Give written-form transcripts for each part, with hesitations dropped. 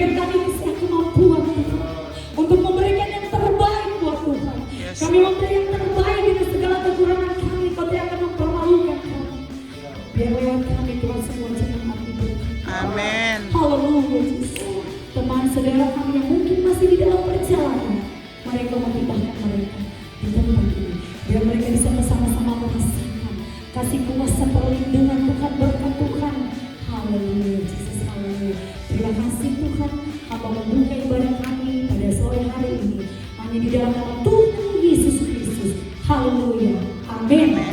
Berikan kami kasih kemampuan Tuhan untuk memberikan yang terbaik buat Tuhan. Kami memberi yang terbaik dengan segala kekurangan kami. Kau tidak akan mempermalukan kami. Biar lewat kami Tuhan semua jangan mati Tuhan. Amin. Haleluya Yesus. Teman saudara kami yang mungkin masih di dalam perjalanan, mereka memindahkan mereka di tempat ini. Biar mereka bisa bersama-sama merasakan kasih kuasa perlindungan Tuhan, berkat Tuhan. Haleluya Yesus, haleluya. Terima kasih Tuhan, Hamba membuka ibadah kami pada sore hari ini hanya di dalam nama Tuhan Yesus Kristus. Haleluya. Amin.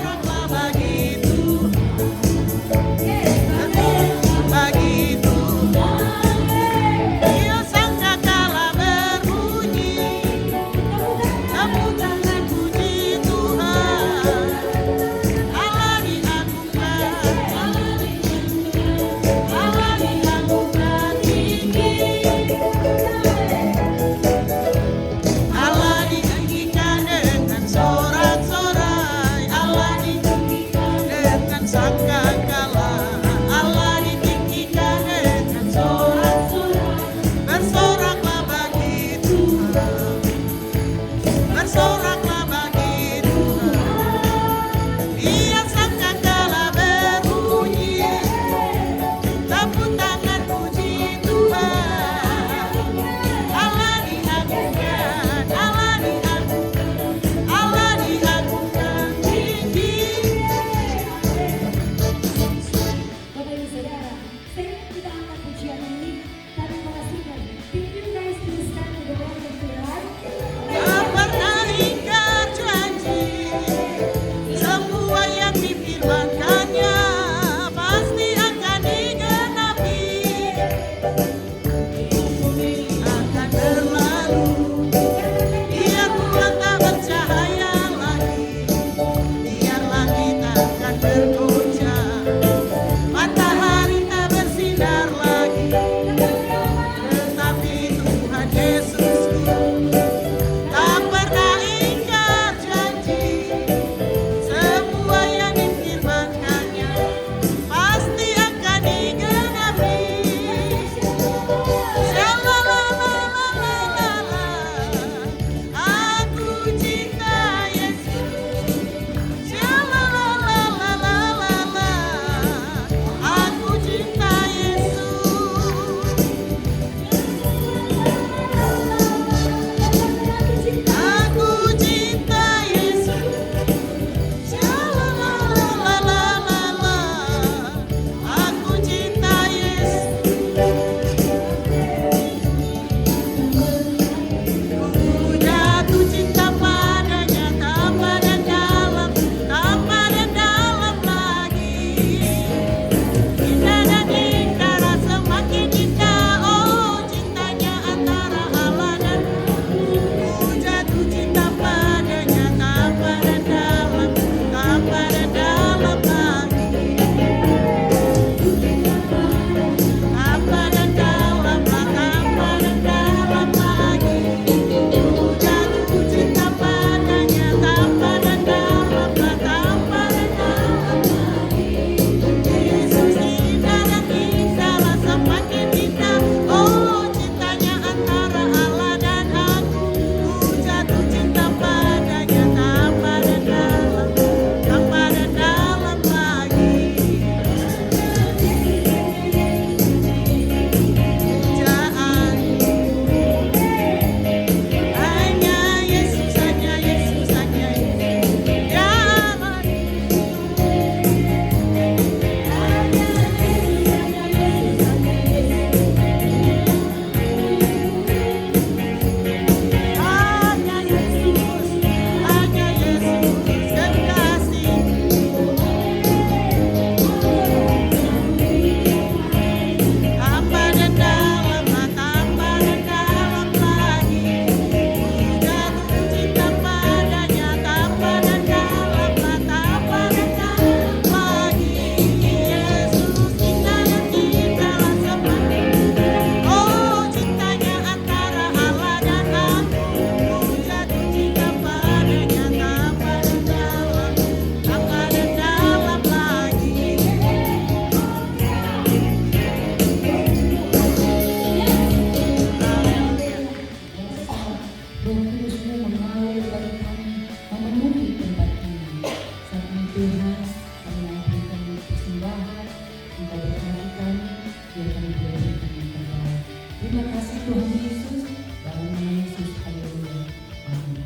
Terima kasih Tuhan Yesus. Dalam nama Yesus, haleluya. Amin.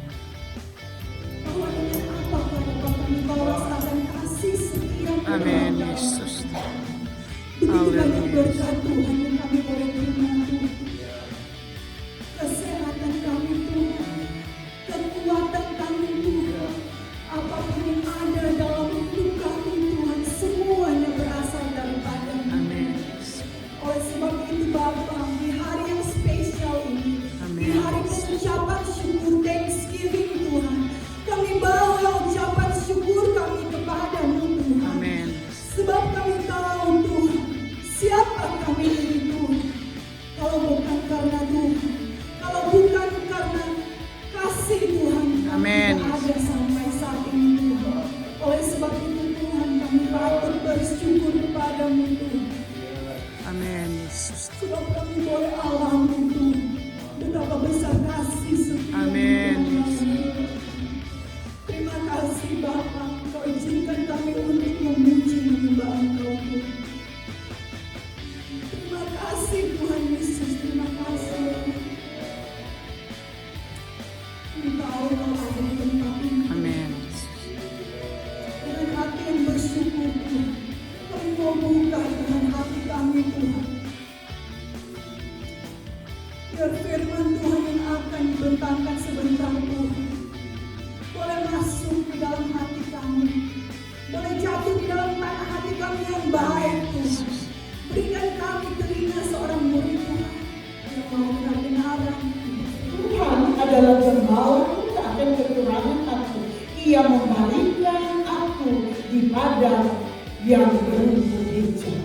Bahwa dengan apapun dapat kami rasakan kasih setia Tuhan. Amin Yesus. Begitu banyak berkat Tuhan yang kami boleh terima Tuhan. Kesehatan kami Tuhan, kekuatan kami Tuhan, apapun yang ada dalam hidup kami Tuhan, semuanya berasal daripada-Mu. Amin. Oleh sebab itu Bapa, di hari yang spesial ini, di hari pengucapan syukur Thanksgiving Tuhan, kami bawa ucapan syukur kami kepada-Mu Tuhan. Amin. Sebab kami tahu Tuhan, siapa kami ini Tuhan. Kalau bukan karena Tuhan, kalau bukan karena kasih Tuhan, kami Amin. tidak ada sampai saat ini Tuhan. Oleh sebab itu Tuhan, kami patut bersyukur kepada-Mu Tuhan. Amin Yesus. Sebab kami boleh alami Tuhan, betapa besar kasih setia. Amin. Terima kasih Bapa, Kau izinkan kami untuk memuji menyembah Engkau Tuhan. Terima kasih Tuhan Yesus, terima kasih. Kami tahu Kau ada di tempat ini. Amin. Dengan hati yang bersyukur Tuhan, kami mau buka dengan hati kami Tuhan. Biar firman Tuhan yang akan dibentangkan sebentar Tuhan boleh masuk ke dalam hati kami, boleh jatuh di dalam tanah hati kami yang baik Tuhan. Berikan kami telinga seorang murid Tuhan yang mau dengar kebenaran. Tuhan adalah gembala, tak akan kekurangan aku. Ia membaringkan aku di padang yang berumput hijau.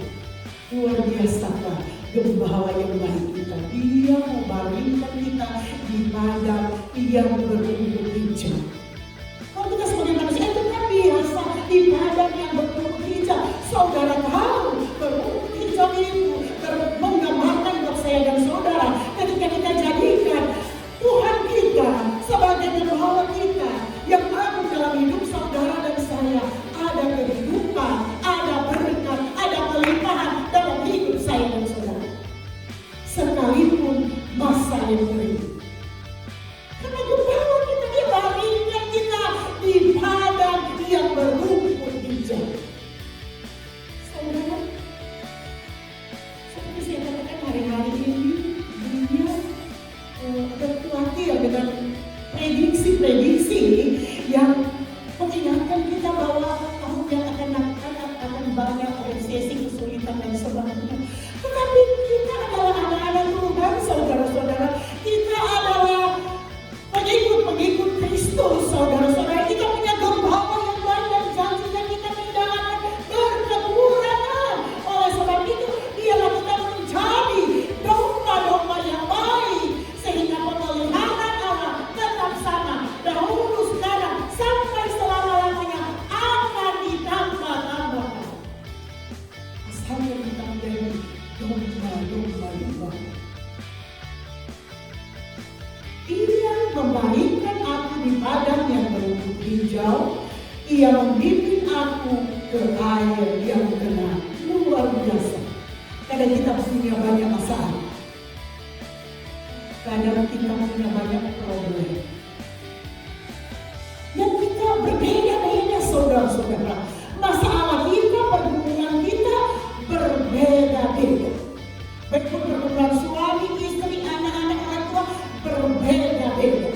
Luar biasa Pak, gembala yang baik kita. Dia membaringkan kita di padang yang berumput hijau. Kalau kita sebagai manusia itu kan biasa di padang yang berumput hijau. Saudara tahu berumput hijau itu menggambarkan buat saya dan saudara ketika kita jadikan Tuhan kita sebagai gembala kita yang ada dalam hidup saudara dan saya, ada kehidupan, ada berkat, ada kelimpahan dalam hidup saya dan saudara. Sekalipun masa yang kering. Karena gembala kita dia baringkan kita di padang yang berumput hijau. Saudara, seperti saya katakan hari-hari ini dunia ada khawatir dengan prediksi yang mengingatkan kita bahwa tahun yang akan banyak resesi, kesulitan dan sebagainya. Tetapi kita adalah anak-anak Tuhan, saudara-saudara. Kita adalah pengikut Kristus, saudara-saudara. Kita punya gembala yang baik dan janjinya kita tidak akan berkekurangan. Oleh sebab itu, biarlah kita menjadi domba-domba yang baik, sehingga pemeliharaan Allah tetap sama dahulu, sekarang, sampai selama-lamanya akan ditambah-tambahkan. Asalnya kita menjadi domba-domba yang baik. Ia membaringkan aku di padang yang berumput hijau. Ia membimbing aku ke air yang tenang. Luar biasa. Kadang kita punya banyak masalah. Kadang kita punya banyak problem. Yang kita berbeda-beda, saudara-saudara. Masalah kita, perhubungan kita berbeda-beda. Baik perhubungan suami, istri, anak-anak, orang tua berbeda-beda.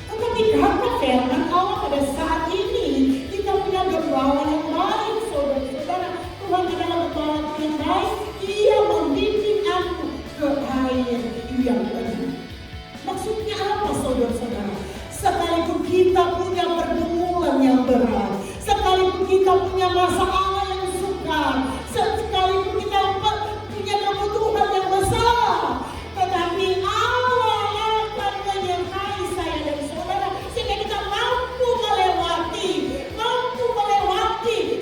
Tetapi karena firman Allah pada saat ini kita punya gembala yang baik, saudara-saudara. Tuhan adalah gembala yang baik. Ia membimbing aku ke air yang tenang. Maksudnya apa, saudara-saudara? Sekalipun kita punya pergumulan yang berat, sekalipun kita punya masalah yang sukar, sekalipun kita punya kebutuhan yang besar, tetapi Allah akan menyertai saya dan saudara sehingga kita mampu melewati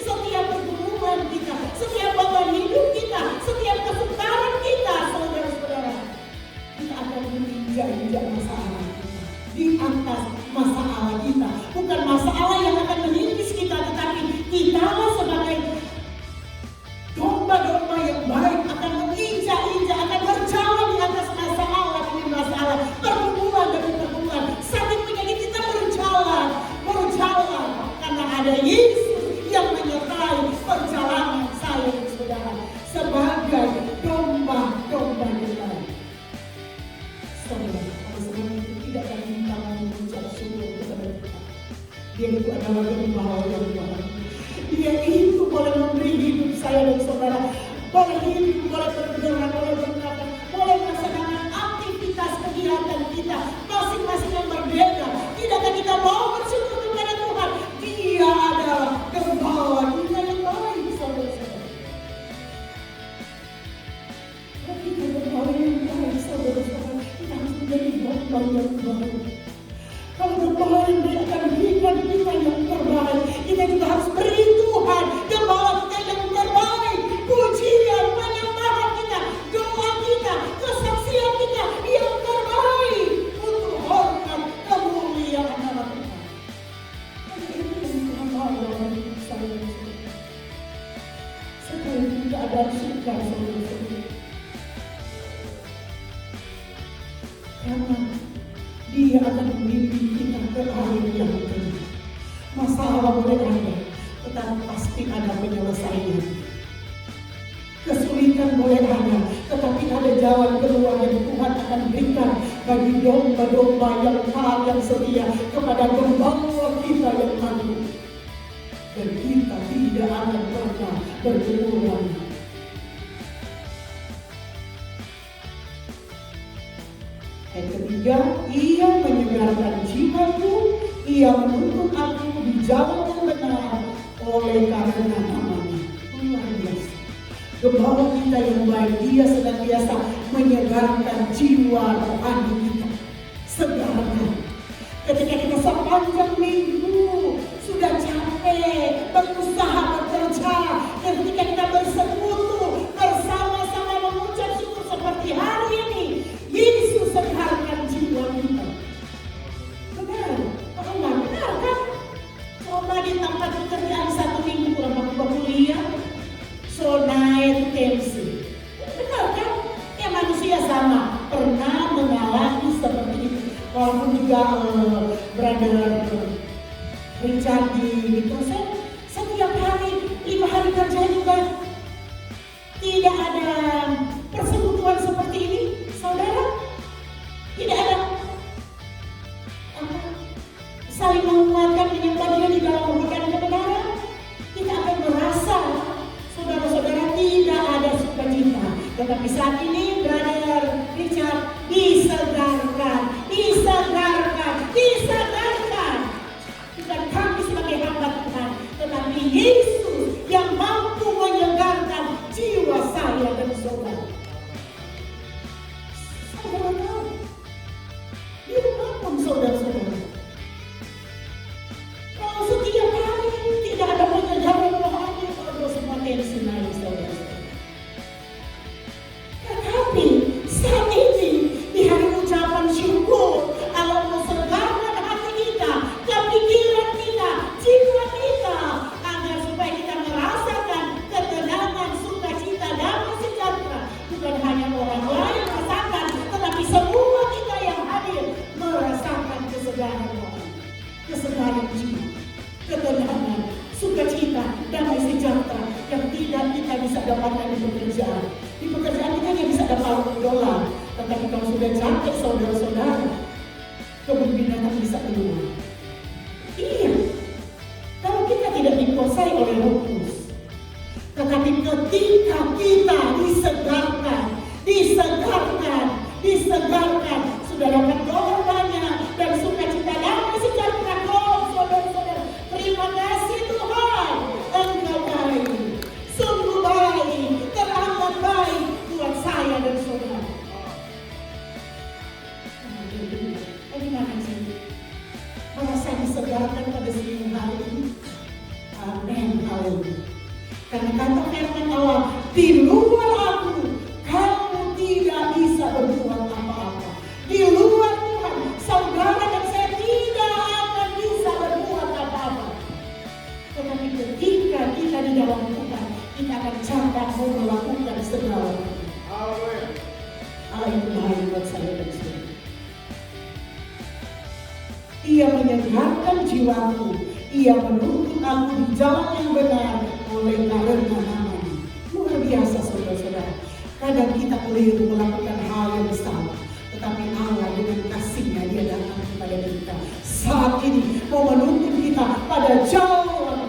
setiap pergumulan kita, setiap beban hidup kita, setiap kesukaran kita, saudara-saudara. Kita akan menginjak-injak masalah kita di atas masalah kita, bukan masalah yang akan menipis kita, tetapi kita sebagai Dia itu adalah Gembala yang baik. Dia itu boleh memberi hidup saya dan saudara. Boleh hidup, boleh bergerak, boleh bernafas, boleh melaksanakan aktivitas kegiatan kita masing-masing yang berbeda. Tidakkah kita mau bersyukur kepada Tuhan? Dia adalah Gembala kita yang baik, saudara-saudara. Kalau kita Gembala yang baik, saudara-saudara, kita harus menjadi Gembala yang baik. Kalau Gembala yang baik akan berikan kita yang terbaik, kita juga harus beri Tuhan Gembala kita yang terbaik. Pujian, penyembahan kita, doa kita, kesaksian kita yang terbaik untuk hormat kemuliaan nama Tuhan. Ini yang Tuhan mau dalam hidup saya. Sekali kita ada suka saudara-saudara. Karena Dia akan membimbing kita ke air yang tenang. Masalah boleh ada, tetapi pasti ada penyelesaiannya. Kesulitan boleh ada, tetapi ada jalan keluar yang Tuhan akan berikan bagi domba-domba yang taat, yang setia kepada Gembala kita yang agung. Dan kita tidak akan pernah berkurang. Yang ketiga, Ia menyegarkan jiwaku, Ia menuntun aku di jalan yang benar oleh karena nama-Nya. Luar biasa. Gembala kita yang baik, Dia senantiasa menyegarkan jiwa rohani kita. Segarkan. Ketika kita sepanjang minggu sudah capek berusaha bekerja, ketika kita bersekutu bersama-sama mengucap syukur seperti hari ini, Yesus segarkan jiwa kita. Benar? Kalau nggak benar kan? Coba di tempat pekerjaan 1 minggu kurang waktu kuliah, so naik tensi. Benar kan? Ya manusia sama, pernah mengalami seperti itu. Walaupun juga Brother Richard di Tosen, setiap hari 5 hari kerja juga tidak ada persekutuan seperti ini, saudara. Tidak ada saling menguatkan menyembah di dalam memberikan kebenaran. Kita akan merasa saudara-saudara tidak ada sukacita. Tetapi saat ini Brother Richard disegarkan. Bukan kami sebagai hamba Tuhan, tetapi Yesus yang mampu menyegarkan jiwa saya dan saudara. Saudara tahu, di rumah pun saudara-saudara, kalau setiap hari tidak ada penyegaran rohani, kalau semua tensi naik saudara-saudara. Tetapi saat ini di hari ucapan syukur, Allah mensegarkan hati kita, pikiran kita, jiwa kita, agar supaya kita merasakan ketenangan, sukacita, damai sejahtera. Bukan hanya orang lain merasakan, tetapi semua kita yang hadir merasakan kesegaran rohani, kesegaran jiwa, ketenangan, sukacita, damai sejahtera yang tidak kita bisa dapatkan di pekerjaan. Di pekerjaan kita hanya bisa dapat $1, tetapi kalau sudah capek saudara-saudara, kepemimpinan bisa keluar. Iya, kalau kita tidak dikuasai oleh Roh Kudus, tetapi ketika kita disegarkan, sudah dapat doa banyak dan sukacita damai sejahtera. Saudara-saudara, terima kasih Tuhan, Engkau baik, sungguh baik, teramat baik buat saya dan saudara. Terima kasih. Merasa disegarkan pada siang hari ini. Amin. Haleluya. Karena kata firman Allah, di luar aku, kamu tidak bisa berbuat apa-apa. Di luar Tuhan, saudara dan saya tidak akan bisa berbuat apa-apa. Tetapi ketika kita di dalam Tuhan, kita akan cadang melakukan segala. Allah itu baik buat saya dan saudara. Ia menyegarkan jiwaku, Ia menuntun aku di jalan yang benar oleh karena nama-Nya. Luar biasa saudara-saudara. Kadang kita keliru melakukan hal yang salah, tetapi Allah dengan kasih-Nya Dia datang kepada kita. Saat ini mau menuntun kita ada jalan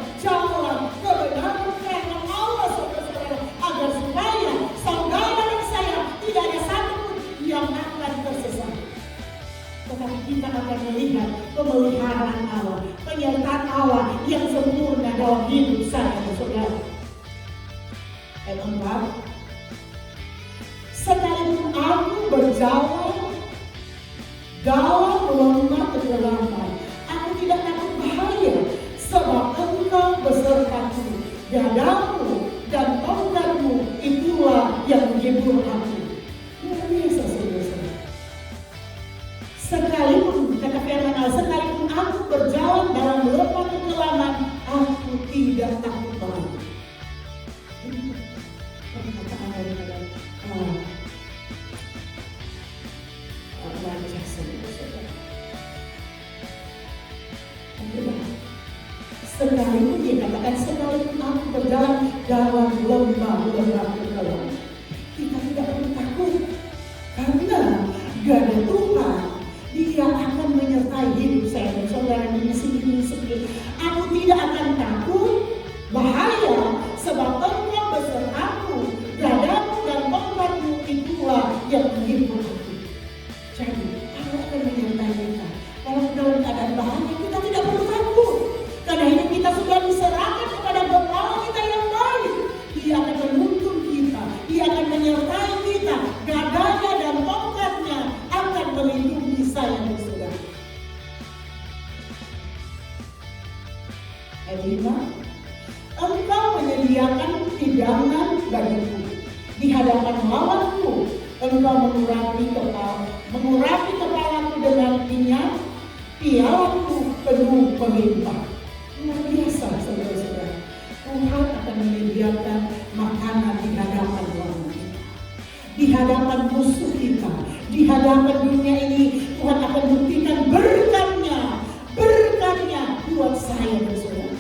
kebenaran firman Allah, saudara-saudara, agar supaya saudara dan saya tidak ada satupun yang akan tersesat. Tetapi kita akan melihat pemeliharaan Allah, penyertaan Allah yang sempurna dalam hidup saya dan saudara. Ayat 4, sekalipun aku berjalan dalam lembah kegelapan, aku tidak takut bahaya, sebab Engkau besertaku, gadamu dan tongkatmu itulah yang menghibur aku. Luar biasa, saudara-saudara. Sekalipun, kata firman Allah, sekalipun aku berjalan dalam lembah kegelapan, aku tidak takut bahaya. Ini perkataan daripada raja, saudara-saudara. Sekalipun dia katakan, sekalipun aku berjalan dalam lembah kegelapan, kita tidak perlu takut, karena gada Tuhan, Dia akan menyertai hidup saya dan saudara di sini. Aku tidak akan takut bahaya, sebab Engkau besertaku, gadamu dan tongkatmu itulah yang menghibur aku. Jadi Allah akan menyertai kita. Kalau dalam keadaan bahaya, kita tidak perlu takut, karena hidup kita sudah diserahkan kepada Bapa kita yang baik. Dia akan menuntun kita, Dia akan menyertai kita, gadanya dan tongkatnya akan melindungi saya dan saudara. Ayat 5, Engkau menyediakan hidangan bagiku di hadapan lawanku. Engkau mengurapi kepalaku dengan minyak, pialaku penuh melimpah. Luar biasa, saudara-saudara. Tuhan akan menyediakan makanan di hadapan lawan kita, di hadapan musuh kita, di hadapan dunia ini. Tuhan akan buktikan berkatnya buat saya dan saudara.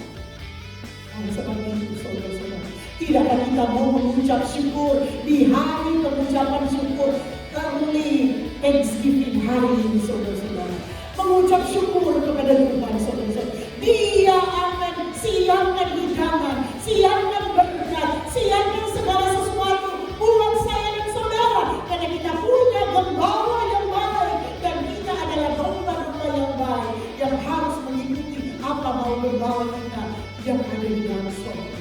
Seperti itu, saudara-saudara. Tidakkah kita mau mengucap syukur di hari pengucapan syukur, early Thanksgiving hari ini, saudara-saudara? Mengucap syukur kepada Tuhan, saudara-saudara. Dia akan siapkan hidangan, siapkan berkat, siapkan segala sesuatu buat saya dan saudara, karena kita punya gembala yang baik, dan kita adalah domba-domba yang baik yang harus mengikuti apa mau gembala kita yang ada di dalam surga.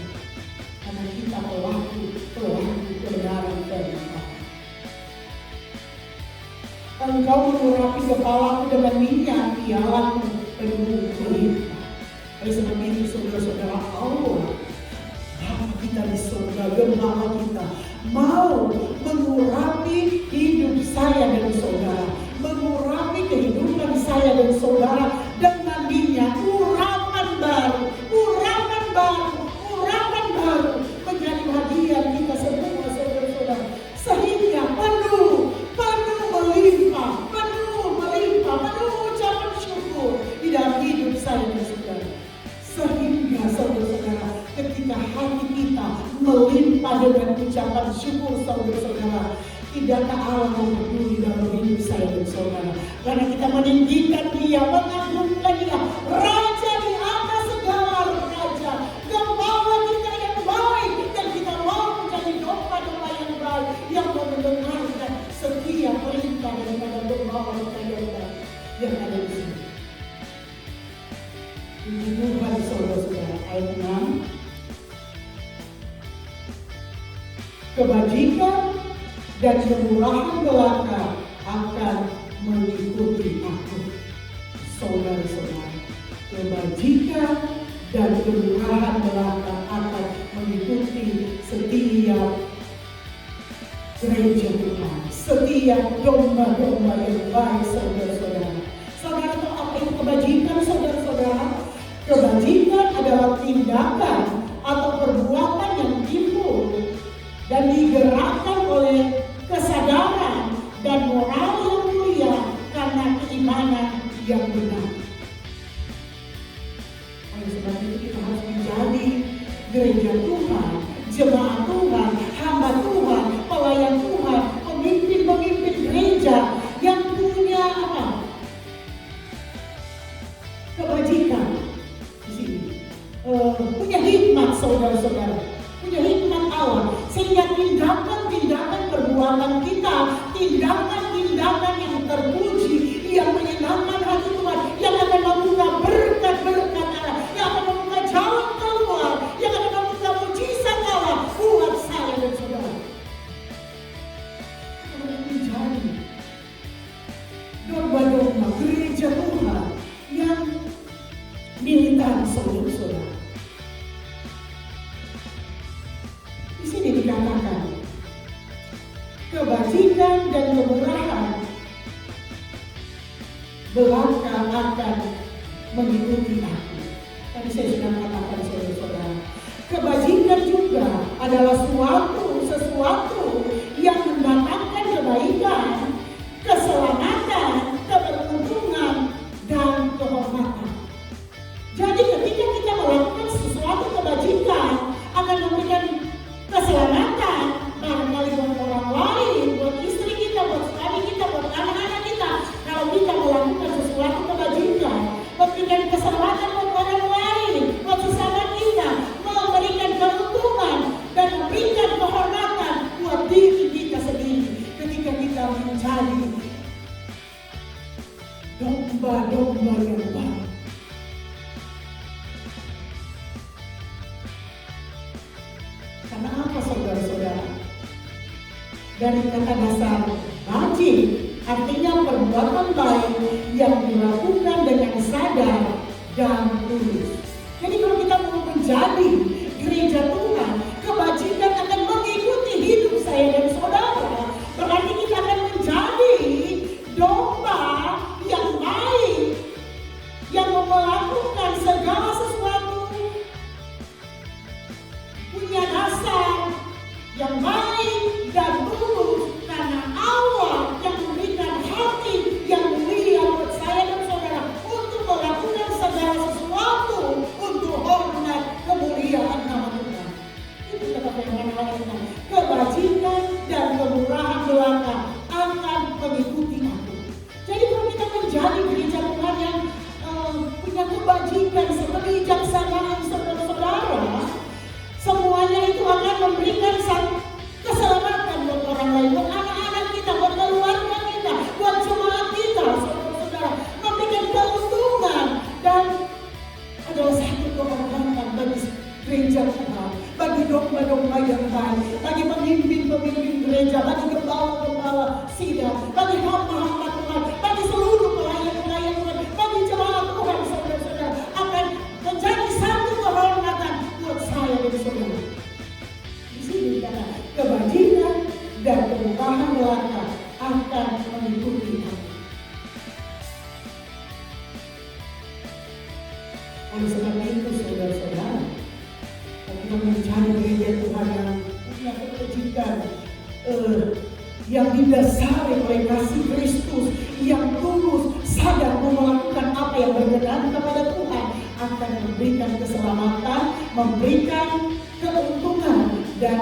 Karena kita pelaku kebenaran firman Allah. Engkau mengurapi kepalaku dengan minyak, pialaku penuh melimpah. Oleh sebab itu, saudara-saudara, Allah, Bapa kita di surga, gembala kita, mau mengurapi hidup saya dan saudara, mengurapi kehidupan saya dan saudara dengan minyak, urapan baru menjadi bagian kita semua, saudara-saudara, sehingga penuh melimpah, penuh ucapan syukur di dalam hidup saya dan saudara. Sehingga saudara-saudara, ketika hati kita melimpah dengan ucapan syukur, saudara-saudara, tidakkah Allah peduli dalam hidup saya dan saudara? Karena kita meninggikan Dia, mengagungkan Dia, Raja di atas segala raja, gembala kita yang baik, dan kita mau menjadi domba-domba yang baik yang mau mendengarkan setiap perintah daripada gembala kita yang baik yang ada di sini. Puji Tuhan, saudara-saudara. Ayat 6, kebajikan dan kemurahan belaka akan mengikuti aku. Saudara-saudara, kebajikan dan kemurahan belaka akan mengikuti setiap gereja Tuhan, setiap domba-domba yang baik, saudara-saudara. Saudara tahu apa itu kebajikan, saudara-saudara? Kebajikan adalah tindakan atau perbuatan yang timbul dan digerakkan oleh kesadaran dan moral yang mulia karena keimanan yang benar. Oleh sebab itu kita harus menjadi gereja Tuhan, jemaat Tuhan, hamba Tuhan, pelayan Tuhan, pemimpin gereja yang punya apa? Kebajikan di sini. akan mengikuti aku. Tadi saya sudah katakan saudara-saudara, kebajikan juga adalah sesuatu yang mendatangkan kebaikan, keselamatan, keberuntungan, dan kehormatan. Jadi ketika kita melakukan sesuatu kebajikan akan memberikan keselamatan, barangkali buat orang lain, buat istri kita, buat suami kita, buat anak-anak kita. Kalau kita melakukan sesuatu kebajikan, memberikan keselamatan buat orang lain, buat sesama kita, memberikan keuntungan dan memberikan kehormatan buat diri kita sendiri. Ketika kita menjadi domba-domba yang baik. Karena apa saudara-saudara? Dari kata dasar baji, artinya perbuatan baik yang dilakukan dengan sadar dan tulus. Jadi kalau kita mau menjadi gereja Tuhan, kebajikan akan mengikuti hidup saya dan saudara. Berarti kita akan menjadi domba yang baik, yang melakukan segala sesuatu punya dasar yang baik dan tulus, karena Allah yang memberikan hati yang mulia buat saya dan saudara untuk melakukan segala sesuatu untuk hormat kemuliaan nama Tuhan. Itu kata firman Allah, kebajikan dan kemurahan belaka akan mengikuti aku. Jadi kalau kita menjadi gereja Tuhan yang punya kebajikan, kebijaksanaan saudara-saudara, semuanya itu akan memberikan keselamatan buat orang lain, buat anak-anak kita, buat keluarga kita, buat jemaat kita, saudara-saudara, memberikan keuntungan dan adalah satu kehormatan bagi gereja Tuhan, bagi domba-domba yang baik, bagi pemimpin-pemimpin gereja, bagi gembala-gembala sidang, bagi hamba-hamba Tuhan, bagi seluruh pelayan-pelayan Tuhan, bagi jemaat Tuhan, saudara-saudara, akan menjadi satu kehormatan buat saya dan saudara. Di sini kata kebajikan dan kemurahan belaka akan mengikuti aku. Oleh sebab itu saudara-saudara, kita mencari gereja Tuhan yang punya kebajikan, yang didasari oleh kasih Kristus, yang tulus, sadar melakukan apa yang berkenan kepada Tuhan, akan memberikan keselamatan, memberikan keuntungan, dan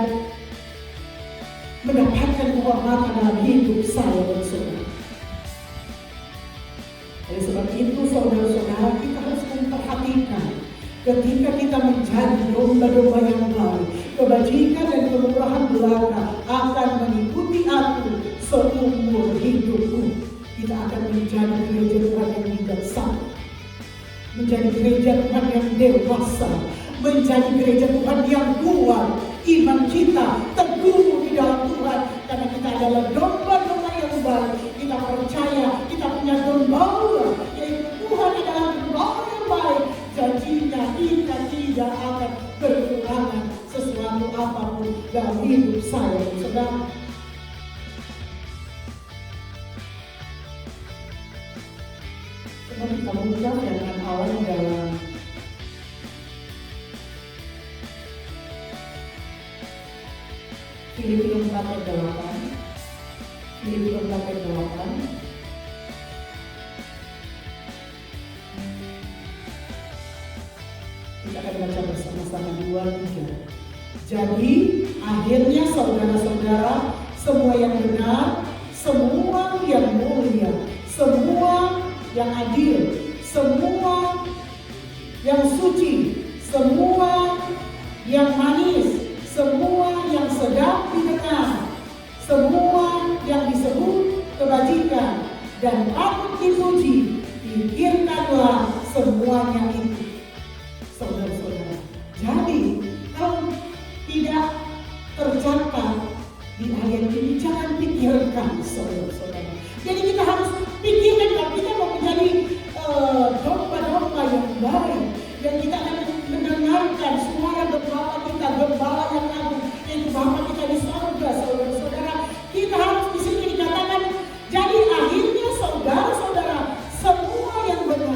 mendapatkan kehormatan dalam hidup saya dan saudara. Oleh sebab itu saudara-saudara, kita harus memperhatikan ketika kita menjadi domba-domba yang baik, kebajikan dan kemurahan belaka akan mengikuti aku seumur hidupku. Kita akan menjadi gereja Tuhan yang bijaksana, menjadi gereja Tuhan yang dewasa, menjadi gereja Tuhan yang kuat. Iman kita teguh di dalam Tuhan, karena kita adalah domba-domba yang baik. Kita percaya kita punya gembala, yaitu Tuhan adalah gembala yang baik. Janjinya kita tidak akan kekurangan sesuatu apapun dalam hidup saya dan saudara. Coba kita buka firman Allah dalam Filipi 4 ayat 8. Filipi 4 ayat 8. Kita akan baca bersama-sama 2-3. Jadi akhirnya saudara-saudara, semua yang benar, semua yang mulia, semua yang adil, semua yang suci, semua yang manis, semua yang sedap didengar, semua yang disebut kebajikan dan patut dipuji, pikirkanlah semuanya itu. Saudara-saudara, jadi kalau tidak tercatat di ayat ini, jangan pikirkan saudara-saudara. Jadi kita harus pikirkan kalau kita mau menjadi domba-domba yang baik, dan kita akan mendengarkan suara gembala kita, gembala yang agung, yaitu Bapa kita di surga, saudara-saudara. Kita harus di sini dikatakan, jadi akhirnya saudara-saudara, semua yang benar,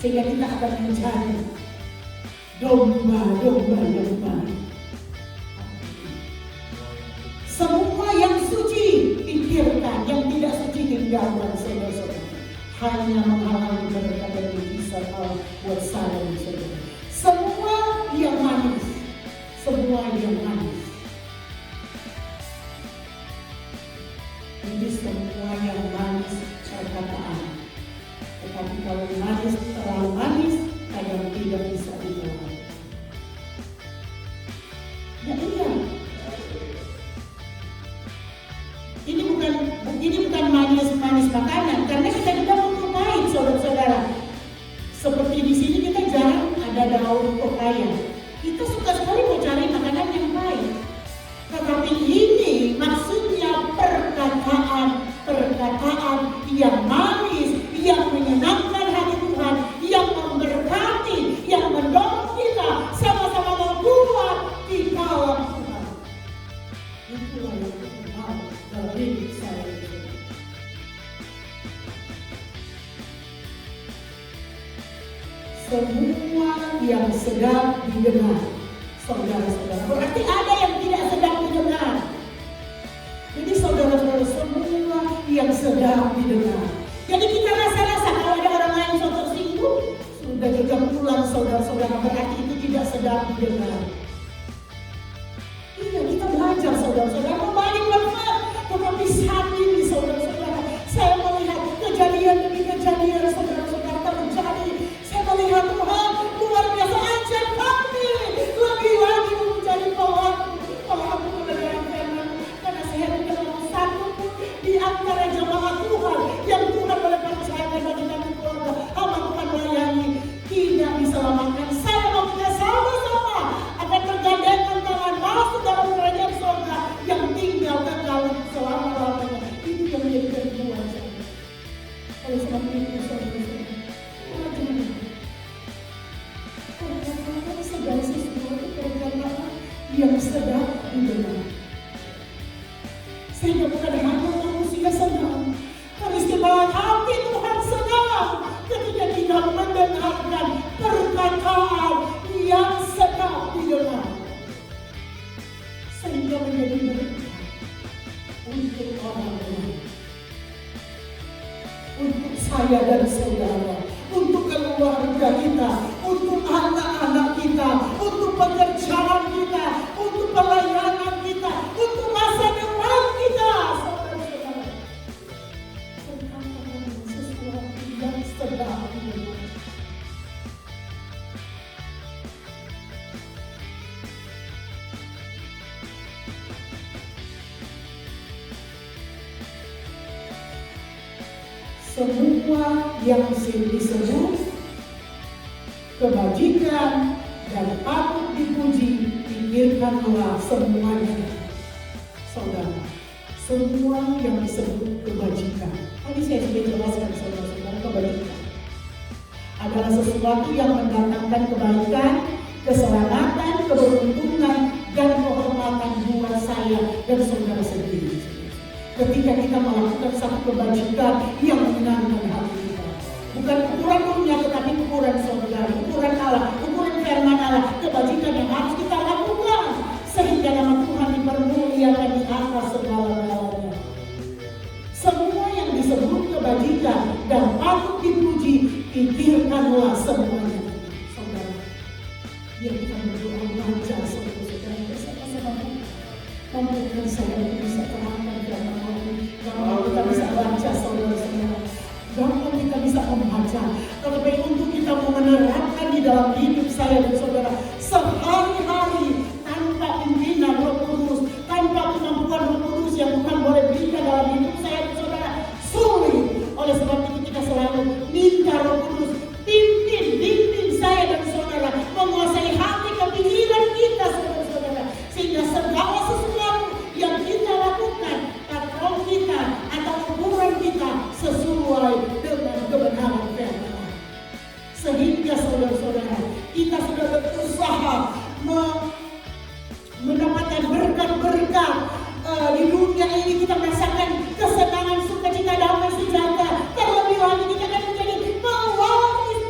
sehingga kita akan menjadi domba-domba. Semua yang suci pikirkan, yang tidak suci tinggalkan, saudara-saudara. Hanya menghalangi berkat dan mujizat Allah buat saya dan saudara. Semua yang manis, semua yang manis. Ini semua yang manis perkataan. Tetapi kalau manis terlalu manis, kadang tidak bisa ditolak. Ya iya. Ini bukan manis makanan, karena kita juga butuh pahit, saudara-saudara. Seperti di sini kita jarang ada daun pepaya. Kita suka sekali mau cari makanan yang pahit. Tetapi ini maksudnya perkataan yang manis, yang menyenangkan hati Tuhan, yang memberkati, yang mendorong kita sama-sama membuat di dalam Tuhan. Itulah yang Tuhan mau dalam hidup saya. Semua yang sedang didengar, saudara-saudara. Berarti ada yang tidak sedang didengar. Jadi saudara-saudara, semua yang sedang didengar. Jadi kita rasa-rasa kalau ada orang lain yang tersinggung, sudah juga pulang saudara-saudara, berarti itu tidak sedang didengar. Iya, kita belajar saudara-saudara, kembali pelan-pelan. Tetapi saat ini saudara-saudara, saya melihat kejadian demi kejadian saudara-saudara terjadi. Saya melihat Tuhan luar biasa ajar kami lebih lagi menjadi pelaku kebenaran firman. Karena saya tidak mau satu pun di antara jemaat Tuhan yang Tuhan boleh percayakan bagi kami keluarga hamba Tuhan melayani tidak diselamatkan. Saya mau kita sama-sama akan tergandengan tangan masuk dalam kerajaan surga yang tinggal kekal selama-lamanya. Itu yang menjadi kehidupan saya. Oleh sebab itu saudara-saudara, segala sesuatu perkataan yang sedang didengar. Sehingga bukan hanya manusia senang, keistimewaan hati Tuhan senang ketika kita mendengarkan perkataan yang sedang didengar. Sehingga menjadi berkat untuk orang lain, untuk saya dan saudara, untuk keluarga kita, untuk anak-anak kita, untuk pekerjaan kita, untuk pelayanan kita, untuk masa depan kita. Saudara-saudara, perkataan sesuatu yang sedang didengar. Semua yang disebut kebajikan dan patut dipuji, pikirkanlah semuanya. Saudara, semua yang disebut kebajikan, tadi saya sudah jelaskan saudara-saudara, kebajikan adalah sesuatu yang mendatangkan kebaikan, keselamatan, keberuntungan, dan kehormatan buat saya dan saudara sendiri. Ketika kita melakukan satu kebajikan yang menyenangkan hati kita, bukan ukuran dunia tetapi ukuran surga, ukuran Allah, ukuran firman Allah, kebajikan yang harus kita lakukan sehingga nama Tuhan dipermuliakan di atas segala-galanya. Semua yang disebut kebajikan dan patut dipuji, pikirkanlah semuanya. Saudara, biar kita berdoa baca saudara-saudara bersama-sama. Mampukan saya untuk bisa terangkan firman Allah. Gampang kita bisa baca saudara-saudara. Gampang kita bisa membaca. Tetapi untuk kita mau menerapkan di dalam hidup saya dan saudara sehari-hari tanpa pimpinan Roh Kudus, tanpa kemampuan Roh Kudus yang Tuhan boleh berikan dalam hidup saya dan saudara, sulit. Oleh sebab itu kita selalu minta Roh Kudus bimbing saya dan saudara, menguasai hati kepikiran kita saudara-saudara, sehingga segala sesuatu yang kita lakukan, patron kita atau ukuran kita sesuai dengan kebenaran firman. Sehingga saudara-saudara, kita sudah berusaha mendapatkan berkat-berkat di dunia ini. Kita merasakan kesenangan, sukacita, damai, sejahtera. Terlebih lagi kita akan menjadi pewaris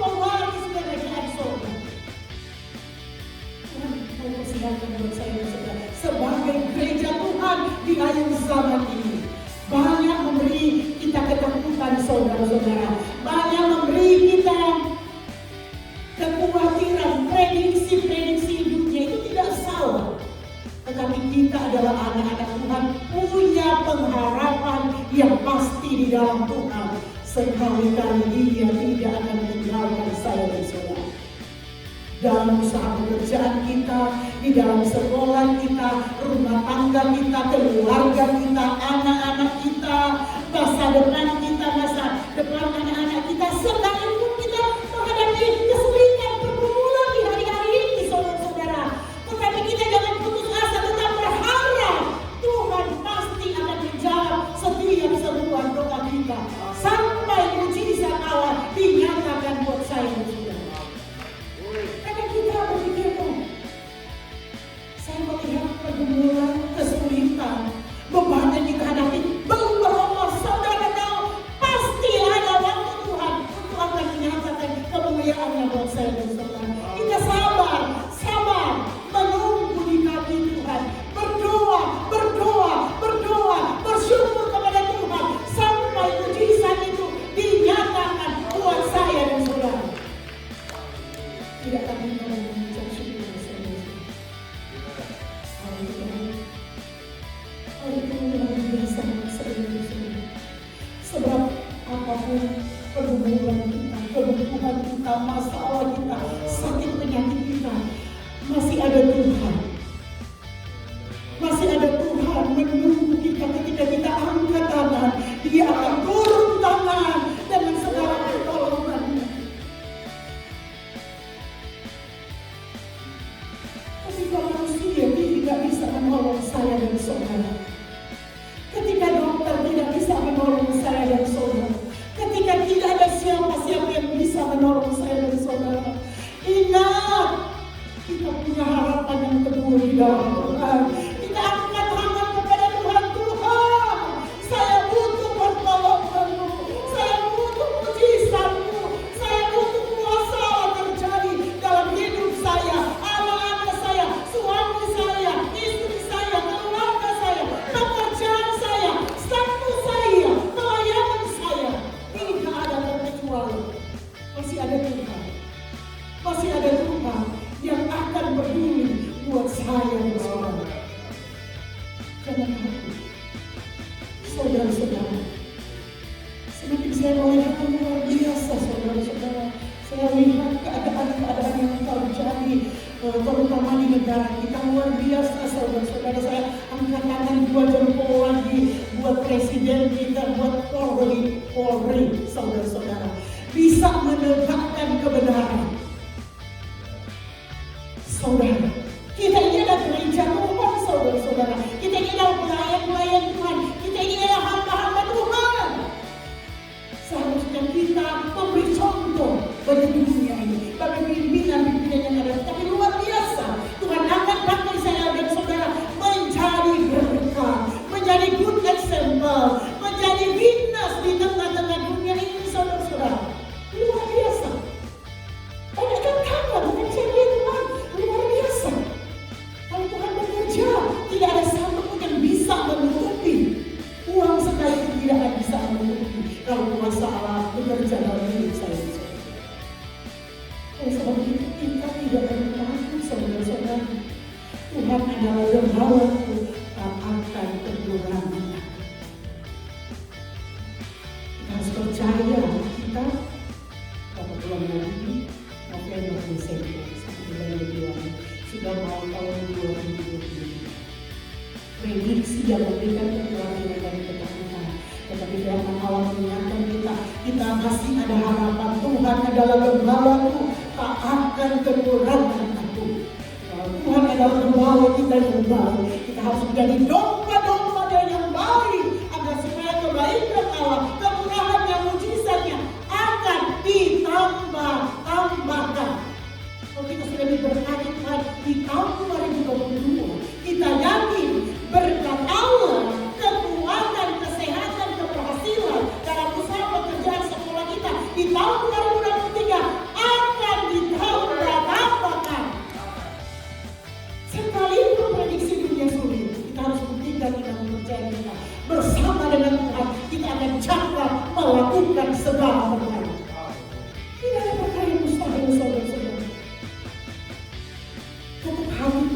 dalam Tuhan, sekali-kali Dia tidak akan meninggalkan saya dan saudara. Dalam usaha pekerjaan kita, di dalam sekolah kita, rumah tangga kita, keluarga kita, anak-anak kita, masa depan kita, masa depan anak-anak kita, sekalipun kita menghadapi kesulitan pergumulan di hari-hari ini, saudara-saudara. Tetapi kita jangan putus asa, tetap berharap Tuhan pasti akan menjawab setiap seruan doa kita sampai mujizat Allah dinyatakan buat saya dan saudara. Kadang kita berpikir, saya melihat pergumulan, kesulitan, beban yang kita hadapi belum berumur. Saudara tahu pasti ada waktu Tuhan untuk akan menyatakan kemuliaannya buat saya dan saudara. Kita sabar menunggu di kaki Tuhan, berdoa, bersyukur kepada Tuhan sampai mujizat itu dinyatakan buat saya dan saudara. Tidak lagi kita mengucap syukur saudara. Hari itu luar biasa saudara. Sebab apapun pergumulan kita, kebutuhan kita, masalah kita, sakit penyakit kita, masih ada Tuhan. Masih ada Tuhan menunggu kita ketika kita angkat tangan. Dia akan turun tangan dengan segala pertolongannya. Ketika manusia tidak bisa menolong saya dan saudara, ketika dokter tidak bisa menolong saya dan saudara, ketika tidak ada siapa-siapa yang bisa menolong saya dan saudara, ingat kita punya harapan yang teguh di dalam Tuhan. Kita angkat tangan kepada Tuhan. Tuhan, saya butuh pertolongan-Mu, saya butuh mujizat-Mu, saya butuh kuasa terjadi dalam hidup saya, anak-anak saya, suami saya, istri saya, keluarga saya, pekerjaan saya, status saya, pelayanan saya. Tidak ada terkecuali. Masih ada Tuhan. Masih ada Tuhan yang akan peduli buat saya dan saudara. Jangan takut, saudara-saudara. Semakin saya melihat luar biasa, saudara-saudara. Saya lihat keadaan-keadaan yang terjadi, terutama di negara kita, luar biasa, saudara-saudara. Saya angkat tangan buat jempol lagi, buat presiden kita, buat Polri, saudara-saudara. Bisa menegakkan kebenaran. Saudara, kita ini adalah gereja Tuhan, saudara-saudara. Kita ini adalah pelayan-pelayan Tuhan. Kita ini adalah hamba-hamba Tuhan. Seharusnya kita memberi contoh bagi dunia ini, bagi pimpinan-pimpinan yang ada. Tapi luar biasa, Tuhan akan pakai saya dan saudara menjadi berkat, menjadi good example, menjadi witness di tengah-tengah dunia ini, saudara-saudara. Luar biasa. Banyak kata bukan cewek Tuhan, luar biasa. Kalau Tuhan bekerja, tidak ada satu pun yang bisa menutupi. Uang sekalipun tidak akan bisa menutupi kalau kuasa Allah bekerja dalam hidup saya. Oleh sebab itu kita tidak perlu takut, saudara-saudara. Tuhan adalah gembalaku, tak akan kekurangan. Kita harus percaya kita pada bulan lagi November, Desember sampai bulan Februari sudah mau tahun 2023. Prediksi yang memberikan kekurangan dan ketakutan, tetapi firman Allah mengingatkan kita masih ada harapan. Tuhan adalah gembalaku, tak akan kekurangan aku. Kalau Tuhan adalah gembala kita yang baik, kita harus menjadi domba-domba yang baik agar supaya kebaikan Allah, kemurahannya, mujizatnya akan ditambah-tambahkan. Kalau kita sudah diberkati Tuhan di tahun 2022, kita yakin berkat Allah, kekuatan, kesehatan, keberhasilan dalam usaha pekerjaan sekolah kita di tahun 2023 akan ditambah-tambahkan. Sekalipun prediksi dunia sulit, kita harus buktikan dengan percaya kita bersama dengan Tuhan, kita akan cakap melakukan segala perkara. Tidak ada perkara yang mustahil, saudara-saudara. Ketuk hati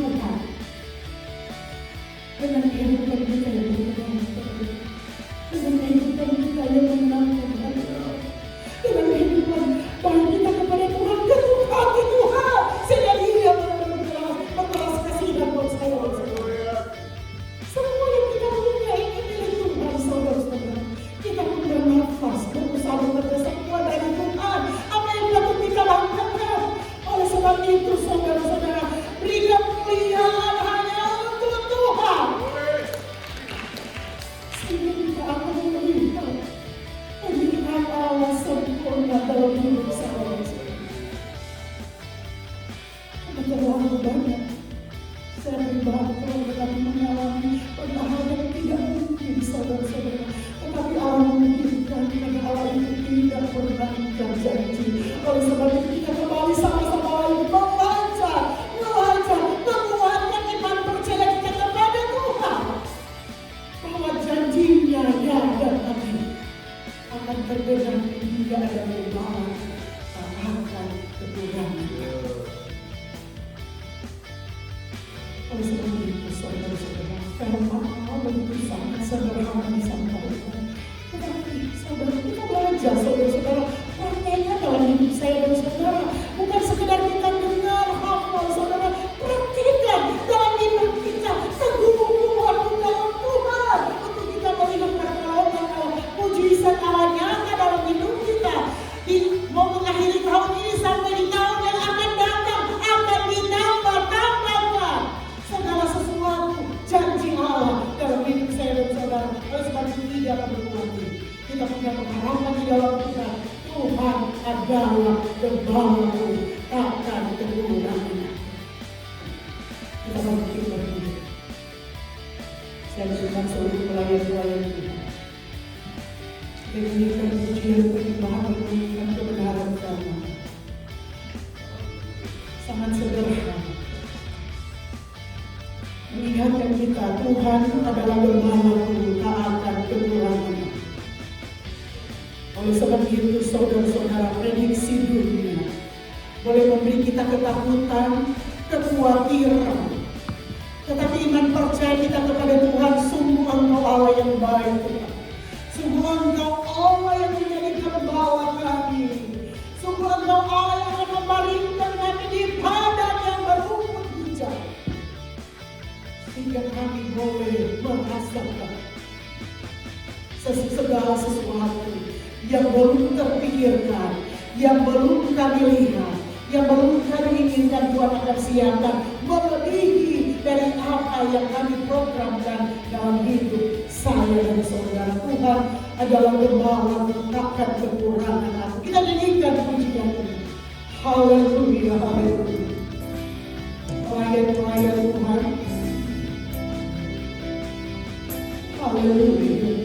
Oleh sebab itu kita kembali sama-sama lagi belajar, menguatkan iman percaya kita kepada Tuhan. Bahwa janjinya ya dan amin akan tergerak hingga ada perubahan, tak akan kekurangan. Oleh sebab itu saudara-saudara, karena Allah itu sangat sederhana disampaikan. Tetapi saudara, kita belajar saudara-saudara, prakteknya dalam hidup saya dan saudara. Bukan sekedar kita dengar hafal saudara, praktikkan dalam hidup kita. Teguh-teguhan di dalam Tuhan untuk kita melihat pertolongan Allah, mujizat Allah nyata dalam hidup kita. Mau mengakhiri tahun ini sampai di tahun yang akan datang akan ditambah-tambahkan segala sesuatu janji Allah dalam hidup saya dan saudara. Oleh sebab itu tidak akan berkurang. Kita punya pengharapan di dalam Tuhan. Tuhan adalah gembalaku, takkan kekurangan. Kita bangkit berdiri. Saya bersyukur seluruh pelayan-pelayan Tuhan. Kita berikan pujian penyembahan dan mengingat kebenaran firman. Sangat sederhana. Mengingatkan kita, Tuhan adalah gembalaku, tak akan kekurangan. Oleh sebab itu saudara-saudara, prediksi dunia boleh memberi kita ketakutan, kekhawatiran. Tetapi iman percaya kita kepada Tuhan, sungguh Engkau Allah yang baik Tuhan. Sungguh Engkau Allah yang menjadi gembala kami. Sungguh Engkau Allah yang akan membaringkan kami di padang yang berumput hijau. Sehingga kami boleh merasakan segala sesuatu yang belum terpikirkan, yang belum kami lihat, yang belum kami inginkan Tuhan akan siapkan, melebihi dari apa yang kami programkan dalam hidup saya dan saudara. Tuhan adalah gembala, takkan kekurangan aku. Kita nyanyikan pujian ini. Haleluya, haleluya. Pelayan-pelayan Tuhan. Haleluya.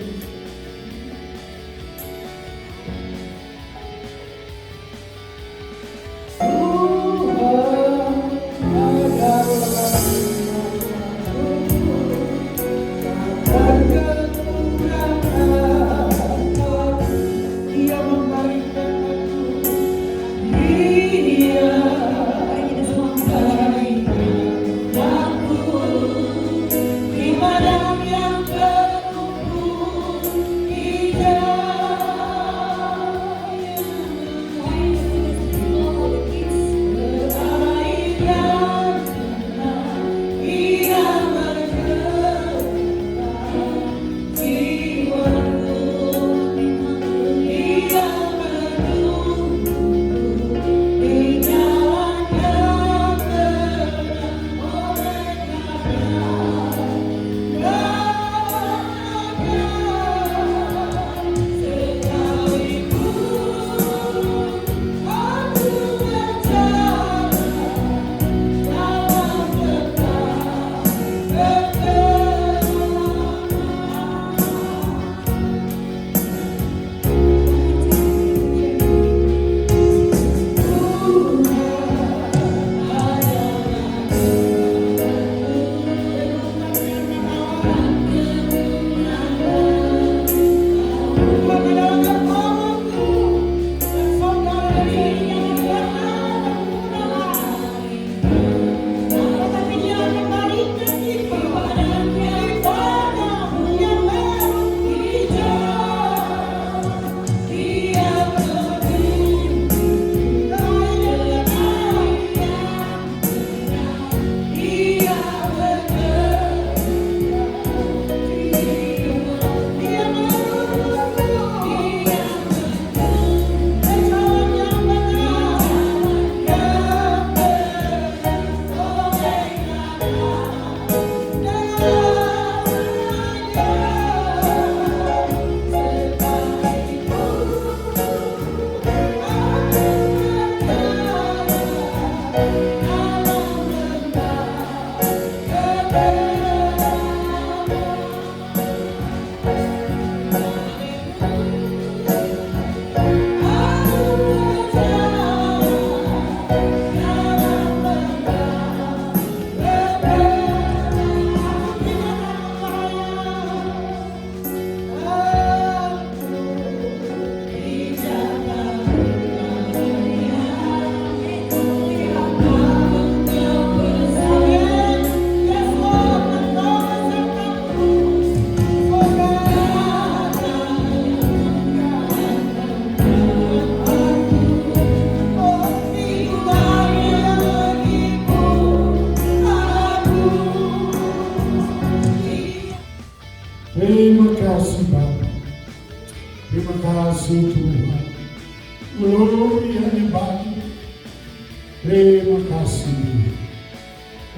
Terima kasih.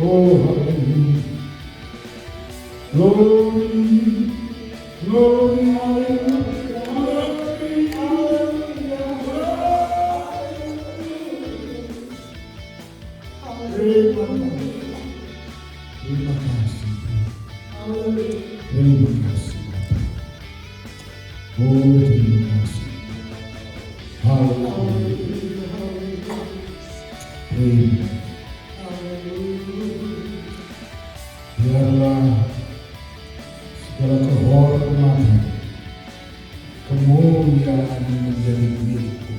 Oh, haleluya. Glory, glory, haleluya. Glory, haleluya. Terima kasih. Terima kasih. Terima kasih. Oh, terima kasih. Haleluya. Biarlah segala kehormatan, kemuliaan menjadi milikku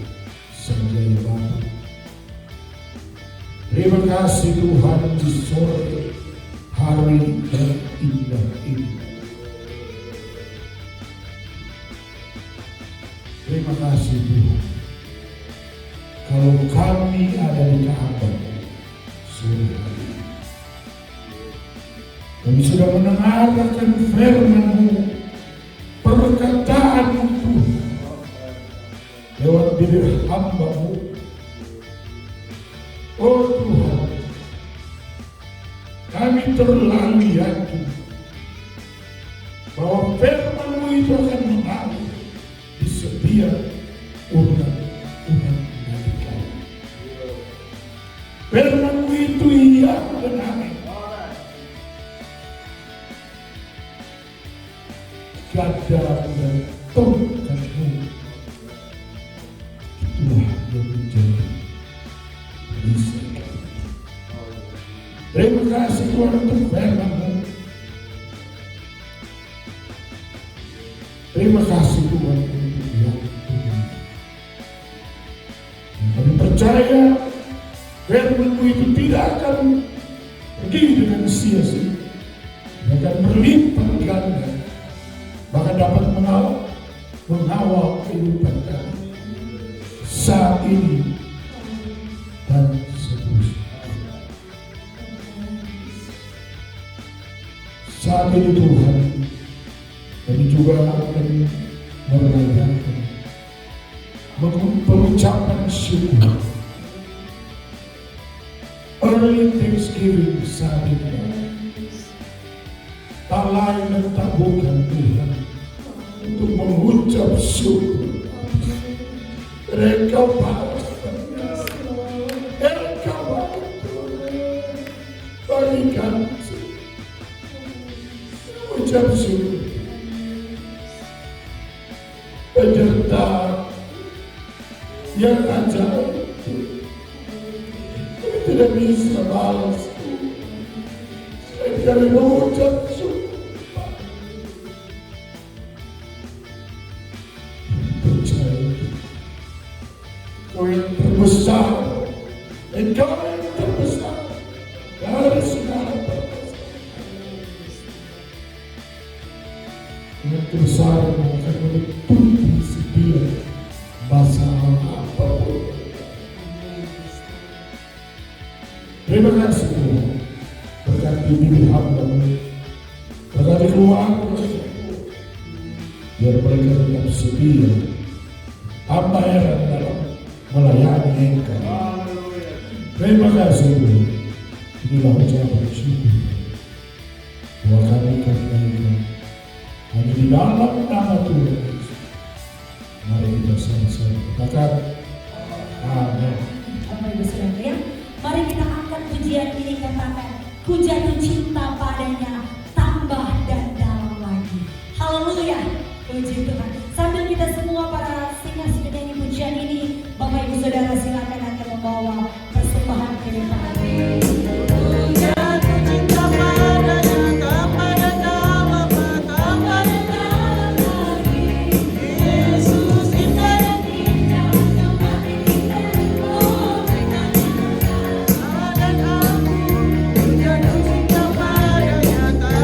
Sanjaya Bapa. Terima kasih Tuhan di sore hari yang indah ini. Terima kasih Tuhan. Kalau kami ada di Ka'bah sore hari ini, kami sudah mendengarkan firman-Mu, perkataan-Mu Tuhan, lewat bibir hamba-Mu. Oh Tuhan, kami terlalu yakin bahwa firman-Mu itu akan mengalir di setiap umat-umat dari kami. Firman-Mu itu iya dan amin. Gada dan tongkat-Mu itulah yang menjadi perisai kami. Terima kasih Tuhan untuk firman-Mu. Terima kasih Tuhan untuk yang ini. Kami percaya firman-Mu itu tidak akan pergi dengan sia-sia. Dia akan berlipat ganda, bahkan dapat mengawal kehidupan kami saat ini dan seterusnya. Saat ini Tuhan, kami juga akan merayakan pengucapan syukur, early Thanksgiving saat ini. Tak lain dan tak bukan Tuhan untuk mengucap syukur. Engkau baik, Engkau baik bagi kami. Ucap syukur penyertaan yang ajaib. Kami tidak bisa balas. Kami mengucap syukur. Engkau yang terbesar, Engkau yang terbesar dari segala perkara. Dengan kebesaran akan menutupi setiap masalah apapun. Terima kasih Tuhan. Berkati diri hamba-Mu, berkati keluarga, biar mereka tetap setia, hamba heran dalam melayani Engkau. Terima kasih Tuhan. Inilah ucapan syukur bahwa kami karena hanya di dalam nama Tuhan Yesus. Mari kita sama-sama katakan amin. Bapak Ibu Saudara ya, mari kita angkat pujian ini, katakan ku jatuh cinta padanya tambah dan dalam lagi. Haleluya, puji Tuhan. Sambil kita semua para singas penyanyi pujian ini, Bapak Ibu Saudara silakan akan membawa persembahan kepada Cinta padanya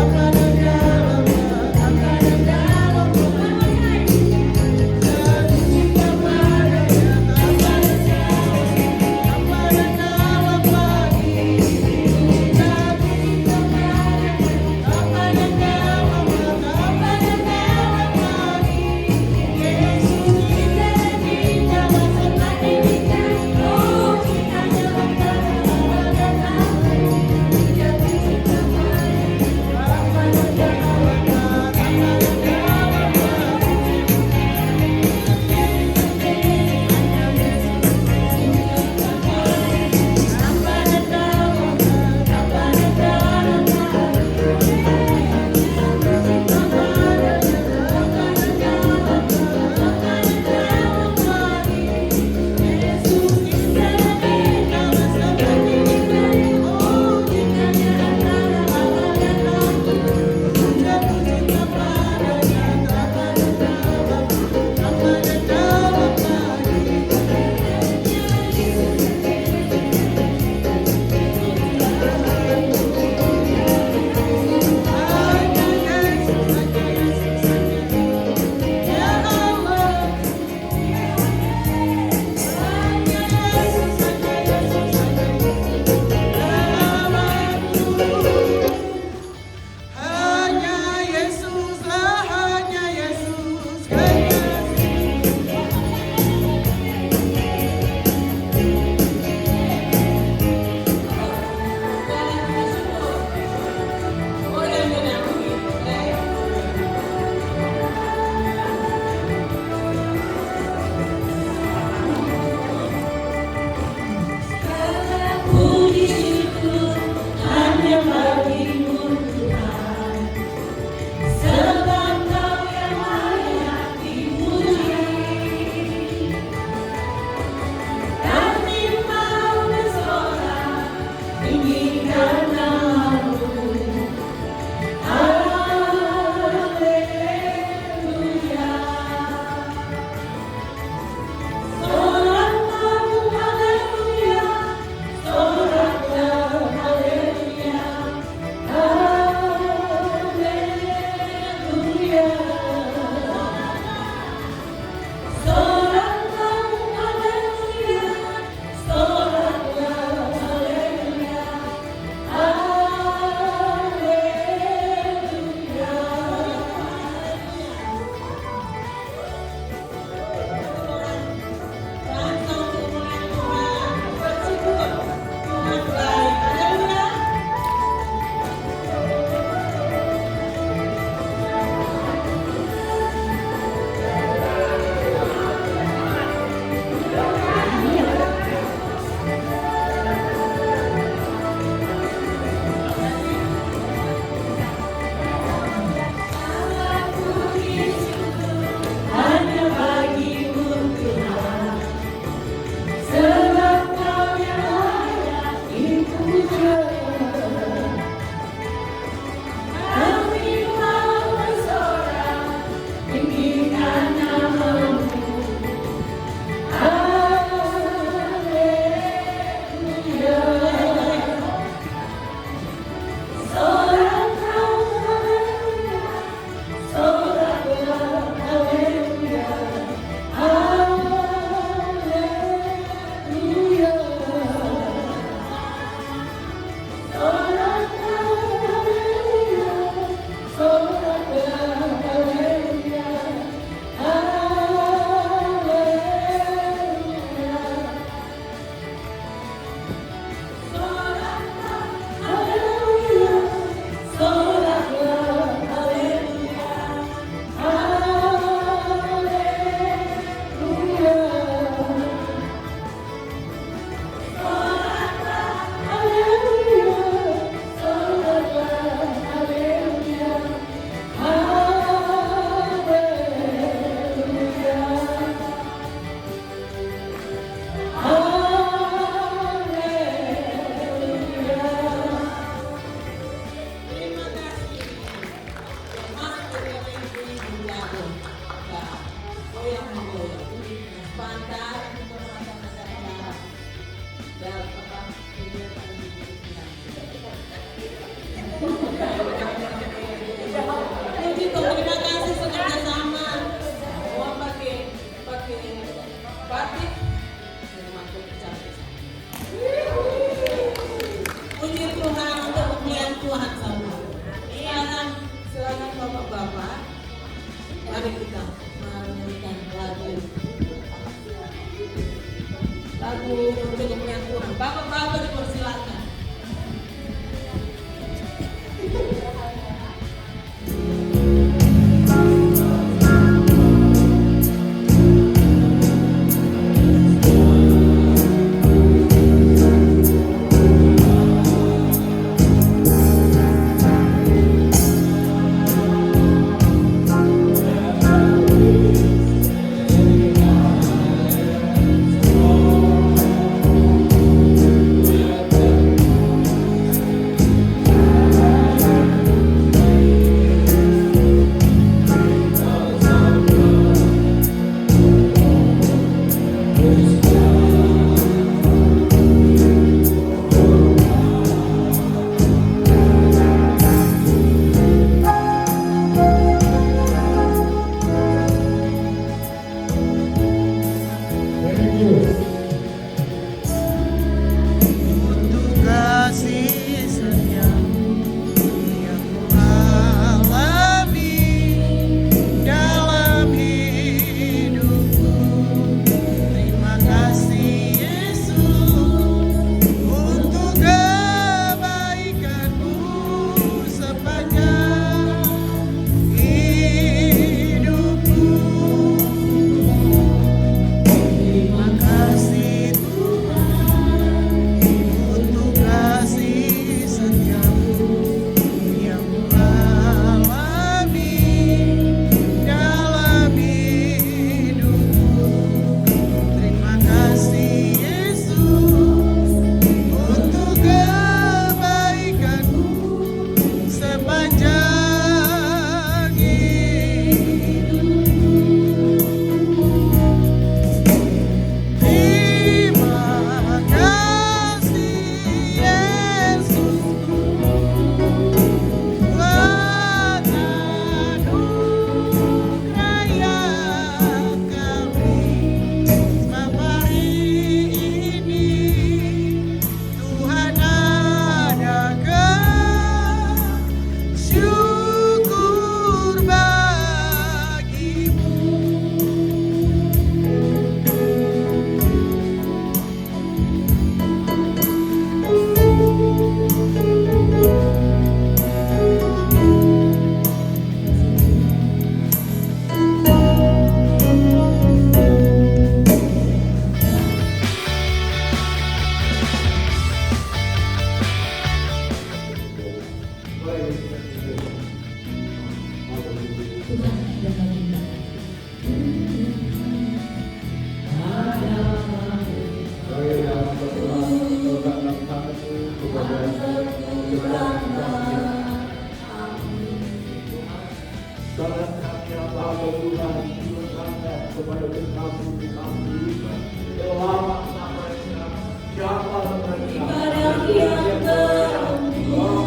Ibadah yang berembun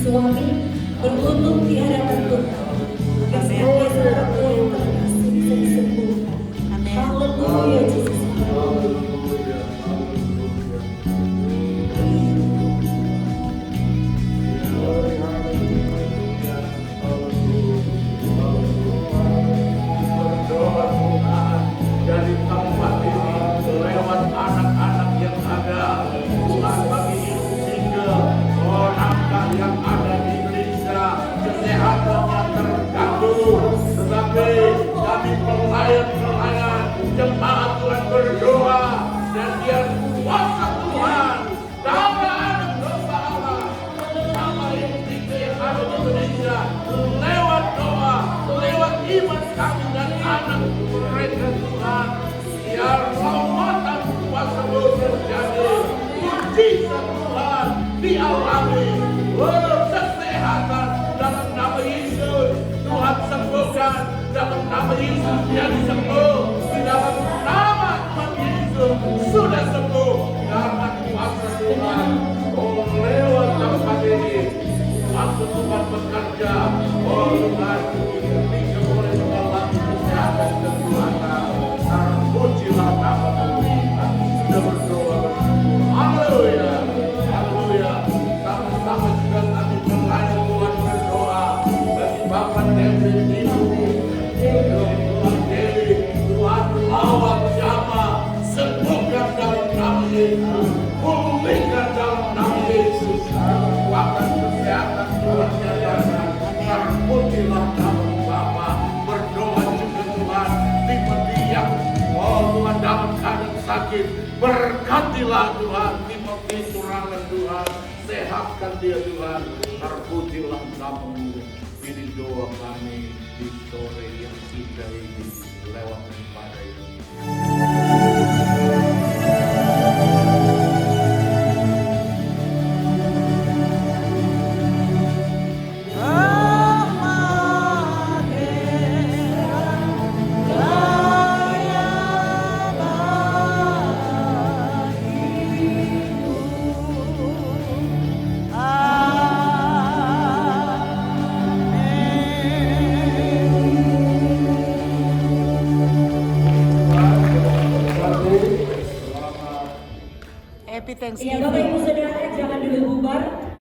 suami beruntung di hadapan Tuhan. Kesehatnya seperti yang terkasih bisa disembuhkan. Haleluya Yesus. Dari tempat ini lewat anak-anak yang ada, Tuhan bagi ibu single, orang yang ada di Indonesia, kesehatannya terganggu, tetapi kami pelayan-pelayan jemaat Tuhan berdoa dan dia kuasa Tuhan dalam doa Allah sama ibu single yang ada di Indonesia, lewat doa, lewat iman kami dan anak mereka Tuhan, biar rahmatan kuasa-Mu terjadi, mujizat Tuhan dialami, kesehatan dalam nama Yesus Tuhan sembuhkan, dalam nama Yesus dia sembuh, di dalam nama Tuhan Yesus sudah sembuh karena kuasa Tuhan. Oh, lewat tempat ini waktu Tuhan bekerja, oh Tuhan bisa boleh mengalami kesehatan dan kekuatan. Terpujilah nama Tuhan. Sudah berdoa. Haleluya, haleluya. Sama-sama juga kami melayani Tuhan berdoa bagi Bapak Dewi Ibu, Tuhan Dewi, Tuhan lawat jamaah, sembuhkan dalam nama Yesus, pulihkan dalam nama Yesus, kekuatan kesehatan Tuhan nyatakan. Terpujilah nama Bapa, berdoa juga Tuhan Timothy yang Tuhan dalam keadaan sakit, berkatilah Tuhan Timothy turangan Tuhan, sehatkan dia Tuhan. Terpujilah nama-Mu. Ini doa kami di sore yang indah ini lewat ibadah ini. Happy Ya Bapak Ibu Thanksgiving. Saudara jangan dulu bubar.